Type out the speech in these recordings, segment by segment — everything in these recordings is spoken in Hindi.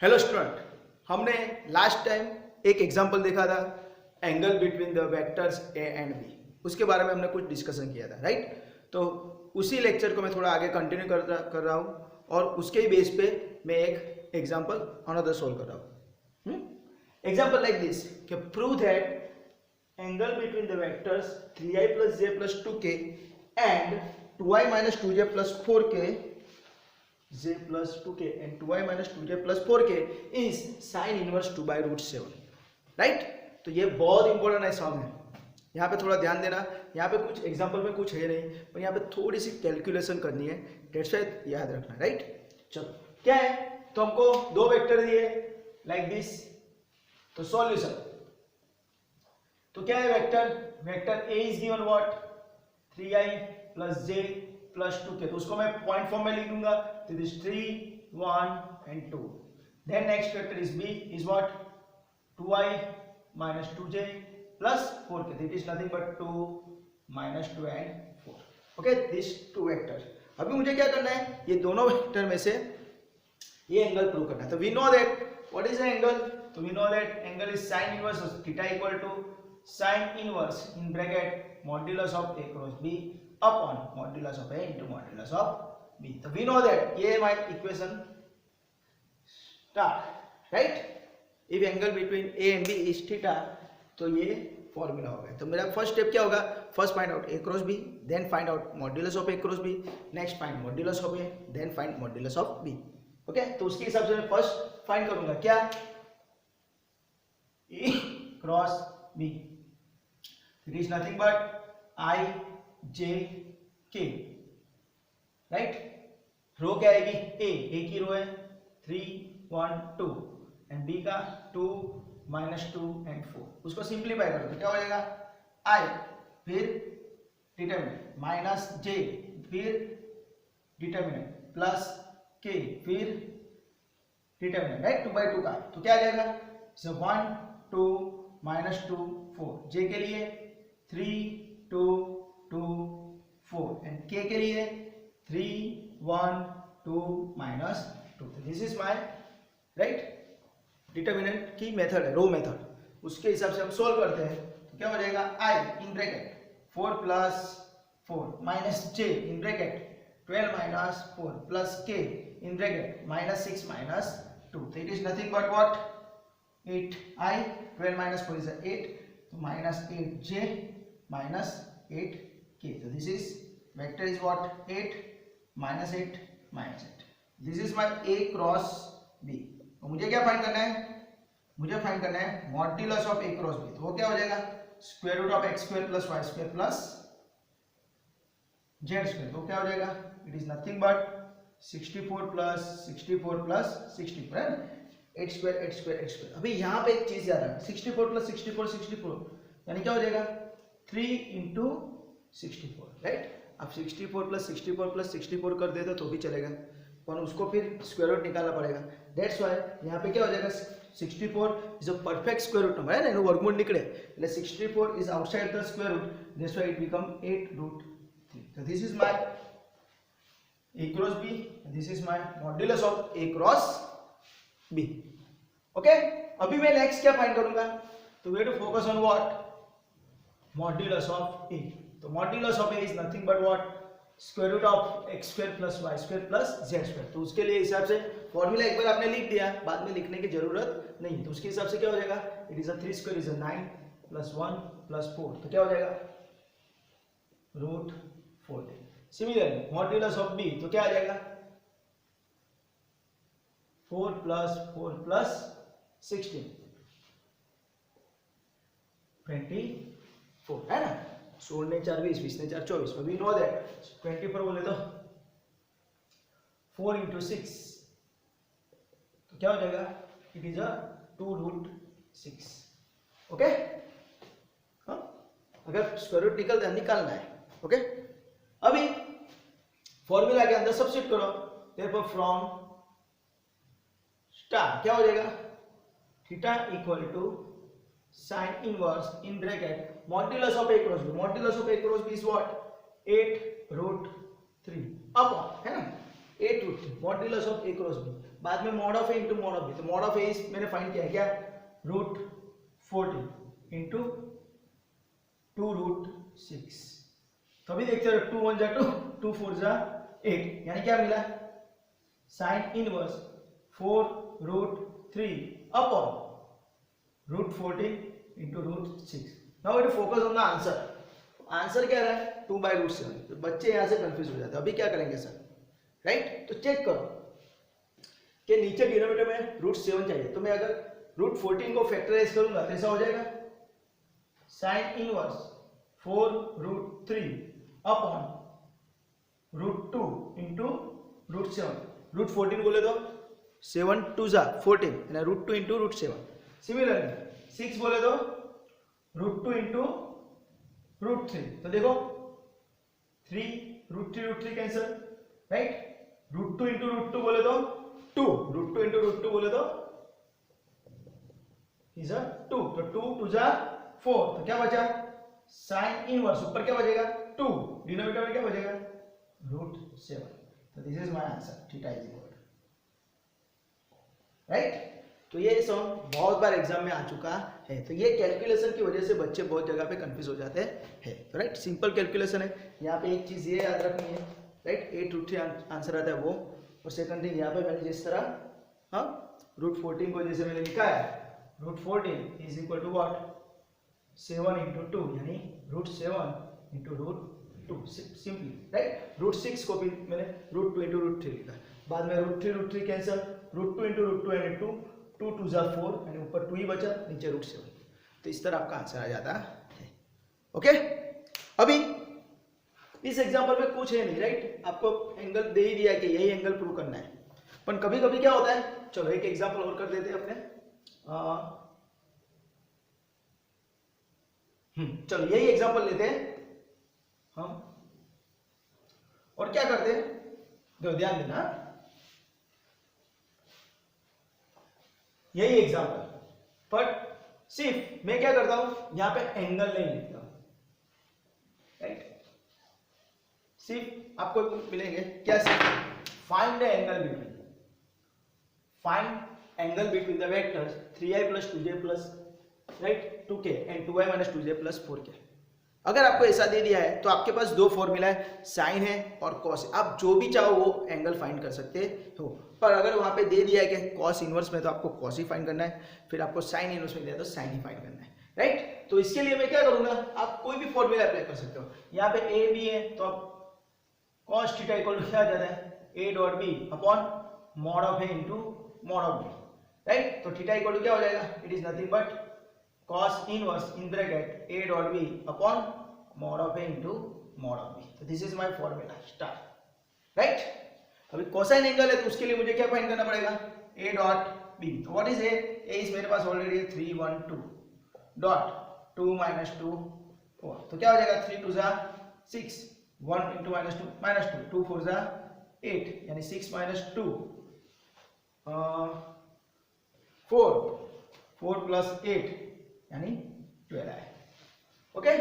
हेलो स्टूडेंट, हमने लास्ट टाइम एक एग्जांपल देखा था angle between the vectors A and B. उसके बारे में हमने कुछ डिस्कशन किया था, राइट। तो उसी लेक्चर को मैं थोड़ा आगे कंटिन्यू कर रहा हूँ और उसके ही बेस पे मैं एक एग्जांपल अनदर सोल्व कर रहा हूँ। एग्जांपल लाइक दिस कि prove that angle between the vectors 3i plus j plus 2k and 2i minus 2j plus 4k j plus 2k and 2i minus 2j plus 4k is sin inverse 2 by root 7, right. तो ये बहुत इंपॉर्टेंट है सम है, यहाँ पे थोड़ा ध्यान देना। यहाँ पे कुछ एग्जांपल में कुछ है नहीं, पर यहाँ पे थोड़ी सी कैलकुलेशन करनी है, डेट्स व्हाई याद रखना, राइट। चलो क्या है, तो हमको दो वेक्टर दिए लाइक दिस, तो सॉल्यूशन तो क्या है, vector a is given what 3i plus j plus 2k, तो उसको मैं पॉइंट फॉर्म में लिख दूंगा, तो this 3 1 and 2। Then next vector is b is what 2i minus 2j plus 4k, that is nothing but 2 minus 2 and 4। Okay, this two vector. अभी मुझे क्या करना है, ये दोनों वेक्टर में से ये एंगल प्रूव करना है। तो we know that what is the angle, तो we know that angle is sin inverse theta equal to sin inverse in bracket modulus of a cross b upon modulus of a into modulus of b। तो we know that ये my equation start, right। if angle between a and b is theta, तो ये फॉर्मूला हो गया। तो मेरा फर्स्ट स्टेप क्या होगा, first find out a cross b, then find out modulus of a cross b, next find modulus of a, then find modulus of b। Okay, तो उसके हिसाब से मैं फर्स्ट फाइंड करूंगा क्या, a cross b, it is nothing but I J K, right. Row क्या आएगी, ए की रो है 3 1 2 एंड बी का 2 -2 and 4। उसको सिंप्लीफाई करो तो क्या हो जाएगा, I फिर डिटरमिनेंट माइनस j फिर डिटरमिनेंट प्लस k फिर डिटरमिनेंट, राइट, 2/2 का। तो क्या आ जाएगा, 1 2 -2 4, j के लिए 3 2 2 4 एंड k के लिए 3 1 2 -2। This is my right determinant की मेथड है, रो मेथड। उसके हिसाब से हम सोल्व करते हैं तो क्या हो जाएगा, i in bracket 4 + 4 minus j in bracket 12 - 4 plus k in bracket -6 -2। तो it is nothing but what 8i 12 - 4 is 8, तो -8j -8k। So this is vector is what 8 -8 -8। This is my a cross b। तो मुझे क्या फाइंड करना है, मुझे फाइंड करना है modulus of a cross b। तो वो क्या हो जाएगा, square root of x² + y² + z²। तो क्या हो जाएगा, इट इज नथिंग बट 64 + 64 + 64 8²। अभी यहाँ पे एक चीज याद रखना, 64 + 64 64, यानी क्या हो जाएगा 3 × 64, राइट। अब 64 + 64 + 64 कर देते तो भी चलेगा, पर उसको फिर स्क्वायर रूट निकालना पड़ेगा। दैट्स व्हाई यहाँ पे क्या हो जाएगा, 64 is a perfect square root number है ना, वर्गमूल निकले, એટલે 64 is outside the square root, that's why it become 8√3। तो this is my a cross b, this is my modulus of a cross b। Okay, अभी मैं नेक्स्ट क्या फाइंड करूंगा, तो we have to focus on what modulus of a। तो modulus of a is nothing but what square root of x² + y² + z²। तो उसके लिए हिसाब से फॉर्मूला एक बार आपने लिख दिया, बाद में लिखने की जरूरत नहीं। तो उसके हिसाब से क्या हो जाएगा, इट इज 3² इज 9 + 1 + 4, तो क्या हो जाएगा √14। सिमिलरली मॉड्यूलस ऑफ b, तो क्या आ जाएगा 4 + 4 + 16 24, है ना। 16 ने 4 20, 20 ने 4 24। वी नो दैट 24 बोले तो 4 × 6, तो क्या हो जाएगा, इट इज 2√6। ओके, हाँ, अगर स्क्वायर रूट निकालना है। ओके, अभी फॉर्मूला के अंदर सब्स्टिट्यूट करो, देयरफॉर फ्रॉम स्टार क्या हो जाएगा, theta equal to sin inverse in bracket modulus of a cross b। Modulus of a cross b is what 8√3 upon, है ना, 8√3। Modulus of A cross B, बाद में mod of A into mod of B, तो मॉड ऑफ ए मैंने फाइंड किया है क्या, √14 इंटू 2√6, तो अभी देखते हो 2 1 जा 2, 2 4 जा 8, यानी क्या मिला, sine inverse 4√3 upon √14 into √6। Now it focus on the answer, answer क्या रहा है 2/√7, तो बच्चे यहाँ से कंफ्यूज हो जाते हैं। अभी क्या करेंगे सर, राइट, तो चेक करो कि नीचे डिनोमिनेटर में √7 चाहिए, तो मैं अगर √14 को फैक्टराइज करूंगा तो ऐसा हो जाएगा साइन इनवर्स 4√3 अपॉन √2 इंटू √7, √14 बोले तो 7 2 जा 14, यानी √2 इंटू √7। सिमिलरली 6 बोले तो √2 इंटू √3, तो देखो 3 √3 कैंसिल, राइट, √2 इंटू √2 बोले तो 2, √2 इंटू √2 बोले तो इज 2, तो 2 2 जा 4, तो क्या बचा साइन इनवर्स, ऊपर क्या बचेगा 2, डिनोमिनेटर में क्या बचेगा √7, तो this is my answer, theta is equal, right. तो ये सम बहुत बार एग्जाम में आ चुका है, तो ये कैलकुलेशन की वजह से बच्चे बहुत जगह पे कंफ्यूज हो जाते हैं, तो राइट सिंपल कैलकुलेशन है। यहाँ पे एक चीज ये याद रखनी है, राइट, 8√3 आंसर आता है वो, और सेकंड थिंग यहाँ पे मैंने जिस तरह √14 को जैसे मैंने लिखा है, √14 is equal to what 7 into 2, यानी √7 इंटू √2 सिंपली, राइट। √6 को भी मैंने √2 इंटू √3 लिखा, बाद में √3 कैंसिल, √2 इंटू √2 यानी 2 2 2 जा 4, यानी ऊपर 2 ही बचा, नीचे √7, तो इस तरह आपका आंसर आ जाता है। ओके, अभी इस एग्जांपल में कुछ है नहीं, राइट, आपको एंगल दे ही दिया कि यही एंगल प्रूव करना है, पर कभी कभी क्या होता है, चलो एक एग्जांपल और कर देते हैं अपने, चलो यही एग्जांपल लेते हैं हम, और क्या करते हैं, तो ध्यान देना, यही एग्जांपल, बट सिर्फ मैं क्या करता हूं, यहां पे एंगल नहीं लिखता, राइट, सिर्फ आपको मिलेंगे क्या, सिर्फ find the angle between, find angle between the vectors 3i + 2j + right 2k and 2i - 2j + 4k। अगर आपको ऐसा दे दिया है तो आपके पास दो फॉर्मूला है, साइन है और कॉस है, आप जो भी चाहो वो एंगल फाइंड कर सकते हो, पर अगर वहां पे दे दिया है कि कॉस इनवर्स में, तो आपको कॉस ही फाइंड करना है, फिर आपको साइन इनवर्स में दिया तो साइन ही फाइंड करना है, राइट। तो इसके लिए मैं क्या करूंगा, आप कोई भी फॉर्मूला अप्लाई कर सकते हो, यहाँ पे ए बी है तो आप cos थीटा इक्वल टू क्या आ जाता है, a dot B upon mod of a into mod of b, right, तो थीटा इक्वल टू क्या हो जाएगा, it is nothing but cos inverse in bracket a dot b upon mod of a into mod of b, तो this is my formula star, right. अभी कोसाइन एंगल है तो उसके लिए मुझे क्या फाइंड करना पड़ेगा, a डॉट b, तो व्हाट इज a इज मेरे पास ऑलरेडी 3 1 2 डॉट 2 - 2 4, तो क्या हो जाएगा 3 2 जा 6, 1 इंटू -2 2 4 जा 8, यानी 6 - 2 4 + 8 यानी 12 है, ओके,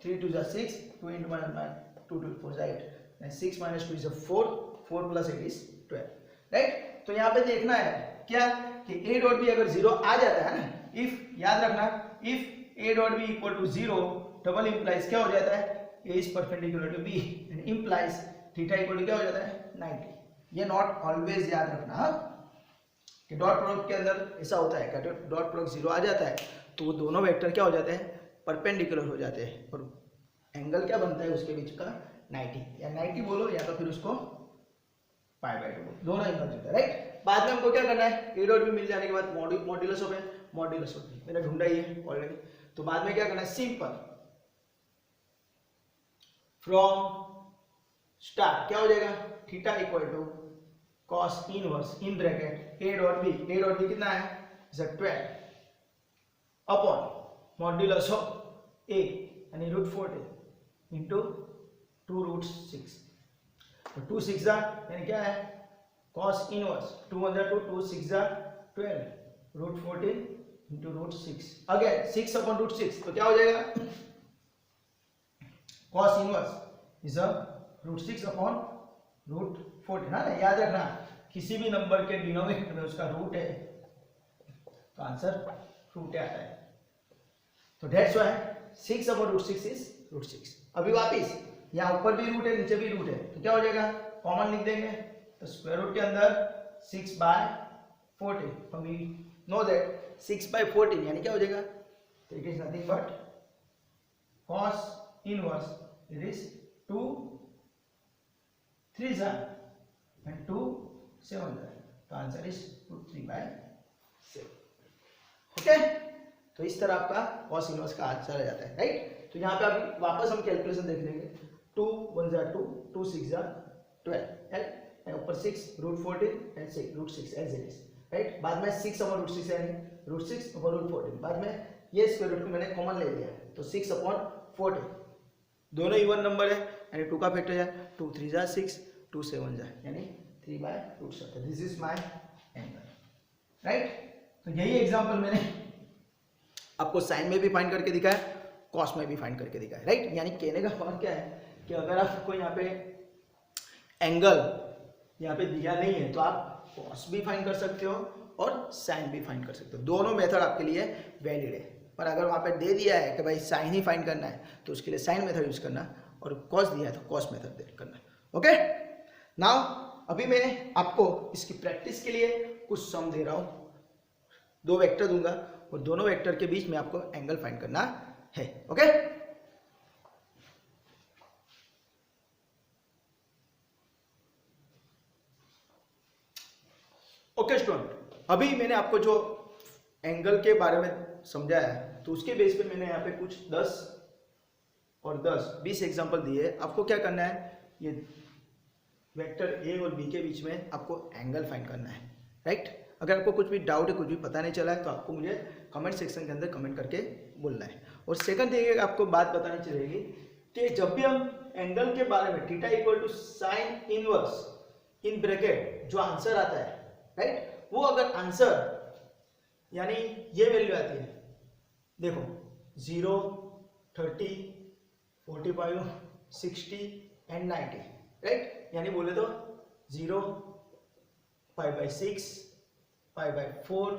3 2 जा 6, 2 इंटू -2 2 4 जा 8, यानी 6 - 2 इज 4 4 + 8 इज 12, राइट। तो यहाँ पे देखना है क्या कि a डॉट b अगर 0 आ जाता है ना, इफ याद रखना, if a dot b equal to 0 double implies क्या हो जाता है, a is perpendicular to b and implies theta equal to क्या हो जाता है 90। ये नॉट ऑलवेज याद रखना कि डॉट प्रोडक्ट के अंदर ऐसा होता है कि डॉट प्रोडक्ट 0 आ जाता है तो वो दोनों वेक्टर क्या हो जाते हैं, परपेंडिकुलर हो जाते हैं, और एंगल क्या बनता है उसके बीच का 90, या 90 बोलो या तो फिर उसको π/2 बोलो, दोनों एंगल होता है, राइट। बाद में हमको क्या करना है, a डॉट b मिल जाने के बाद मॉड्यूलस ऑफ है, मॉड्यूलस ऑफ b मैंने ढूंढा ही है ऑलरेडी, तो बाद में क्या करना है, सिंपल फ्रॉम स्टार क्या हो जाएगा, theta equal to cos inverse in bracket a dot b कितना है, is 12 upon modulus of a यानी √14 इंटू 2√6, तो 2 6 जा यानी क्या है, cos इनवर्स 2 1 जा 2 2 6 जा 12 √14 इंटू √6, अगेन 6 अपॉन √6, तो क्या हो जाएगा, cos इनवर्स इज √6 अपॉन √14, ना याद रखना, किसी भी नंबर के डिनोमिनेटर में उसका रूट है तो आंसर रूट आता है। तो दैट्स व्हाई 6/√6 इज √6। अभी वापिस यहाँ ऊपर भी रूट है नीचे भी रूट है तो क्या हो जाएगा, कॉमन लिख देंगे तो स्क्वायर रूट के अंदर 6/14, हम वी नो दैट 6/14 यानी क्या हो जाएगा, तो it is nothing but cos inverse, it is 2 3s and 2 7s, तो आंसर इज √3/7। ओके, तो इस तरह आपका cos इनवर्स का आंसर आ जाता है, राइट। तो यहाँ पे अभी वापस हम कैलकुलेशन देख लेंगे, 2 1 = 2, 2 6 = 12, एंड ऊपर 6 √14 and 6 √6 as it is, right. बाद में 6/√6 यानी √6/√14, बाद में ये स्क्वायर रूट को मैंने कॉमन ले लिया है तो 6/14, दोनों इवन नंबर है यानी 2 का फैक्टर है, 2 3 = 6, 2 7 = यानी 3/√7। This is my angle, right. तो यही एग्जांपल मैंने आपको साइन में भी फाइंड करके दिखाया, कॉस में भी फाइंड करके दिखाया, राइट। यानी कहने का मतलब क्या है कि अगर आपको यहाँ पे एंगल यहाँ पे दिया नहीं है तो आप कॉस भी फाइंड कर सकते हो और साइन भी फाइंड कर सकते हो, दोनों मेथड आपके लिए वैलिड है। पर अगर वहाँ पे दे दिया है कि भाई साइन ही फाइंड करना है तो उसके लिए साइन मेथड यूज करना, और कॉस दिया है तो कॉस मेथड करना। ओके, नाउ अभी मैं आपको इसकी प्रैक्टिस के लिए कुछ सम दे रहा हूँ, 2 वेक्टर दूंगा और दोनों वेक्टर के बीच में आपको एंगल फाइंड करना है। ओके, ओके स्टूडेंट, अभी मैंने आपको जो एंगल के बारे में समझाया है तो उसके बेस पे मैंने यहाँ पे कुछ 10 और 10 20 एग्जांपल दिए। आपको क्या करना है, ये वेक्टर ए और बी के बीच में आपको एंगल फाइंड करना है, राइट। अगर आपको कुछ भी डाउट है, कुछ भी पता नहीं चला है तो आपको मुझे कमेंट सेक्शन के अंदर कमेंट करके बोलना है। और सेकंड थिंग आपको बात बतानी चलेगी कि जब भी हम एंगल के बारे में theta = sin inverse in bracket जो आंसर आता है, राइट, वो अगर आंसर यानी ये वैल्यू आती है, देखो 0 30 45 60 एंड 90, राइट। यानी बोले तो 0 π/6 π/4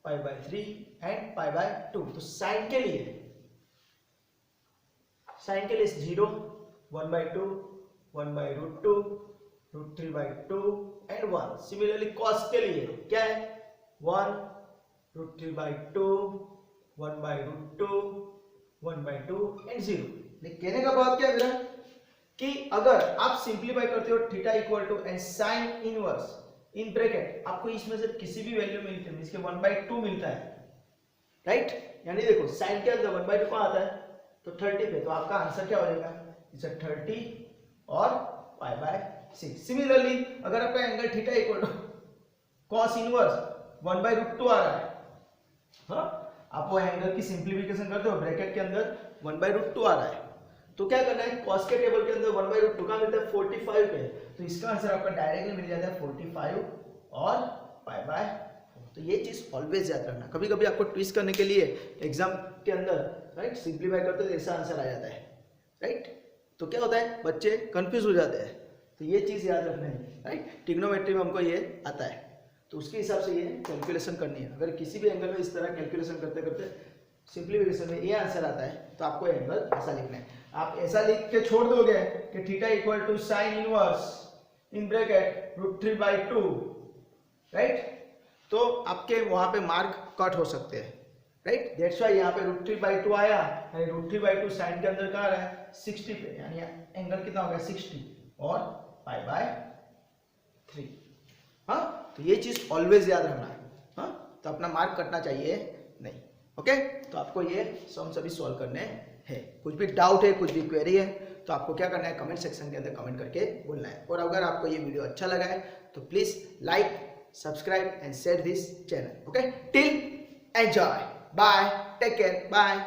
π/3 एंड π/2। तो साइन के लिए 0 1/2 1/√2 √3/2 एंड 1। सिमिलरली कॉस के लिए क्या है, 1 √3/2 1/√2 1/2 एंड 0। कहने का भाव क्या है मेरा कि अगर आप सिंप्लीफाई करते हो theta = and sine inverse in bracket, आपको इसमें से किसी भी वैल्यू मिलती है, इसके 1/2 मिलता है, राइट। यानी देखो साइन के अंदर 1/2 कहाँ आता है, तो 30 पे, तो आपका आंसर क्या हो जाएगा, इसे 30 और π/6। सिमिलरली अगर आपका एंगल थीटा = cos इनवर्स 1/√2 आ रहा है, हाँ, आप वो एंगल की सिंप्लीफिकेशन करते हो, ब्रैकेट के अंदर 1/√2 आ रहा है, तो क्या करना है, cos के टेबल के अंदर 1/√2 का मिलता है 45 पे, तो इसका आंसर आपका डायरेक्टली मिल जाता है 45 और π/4। तो ये चीज ऑलवेज याद रखना, कभी कभी आपको ट्विस्ट करने के लिए एग्जाम के अंदर, राइट, सिंप्लीफाई करते तो ऐसा आंसर आ जाता है, राइट। तो क्या होता है, बच्चे कंफ्यूज हो जाते हैं, तो ये चीज याद रखना है, राइट। ट्रिग्नोमेट्री में हमको ये आता है तो उसके हिसाब से ये कैलकुलेशन करनी है। अगर किसी भी एंगल में इस तरह कैलकुलेशन करते करते सिंप्लीफिकेशन में ये आंसर आता है तो आपको एंगल ऐसा लिखना है। आप ऐसा लिख के छोड़ दोगे कि theta = sin inverse in bracket √3/2, right, तो आपके वहां पे मार्क कट हो सकते हैं, राइट। दैट्स व्हाई यहाँ पे √3/2 आया, यानी √3/2 साइन के अंदर कहाँ आ रहा है, 60 पे, यानी एंगल कितना हो गया 60 और π/3। हाँ, तो ये चीज ऑलवेज याद रखना है, हाँ, तो अपना मार्क कटना चाहिए नहीं। ओके, तो आपको ये सम सभी सॉल्व करने हैं। कुछ भी डाउट है, कुछ भी क्वेरी है तो आपको क्या करना है, कमेंट सेक्शन के अंदर कमेंट करके बोलना है। और अगर आपको ये वीडियो अच्छा लगा है तो please like, subscribe and share this channel. Okay, till enjoy, bye, take care, bye.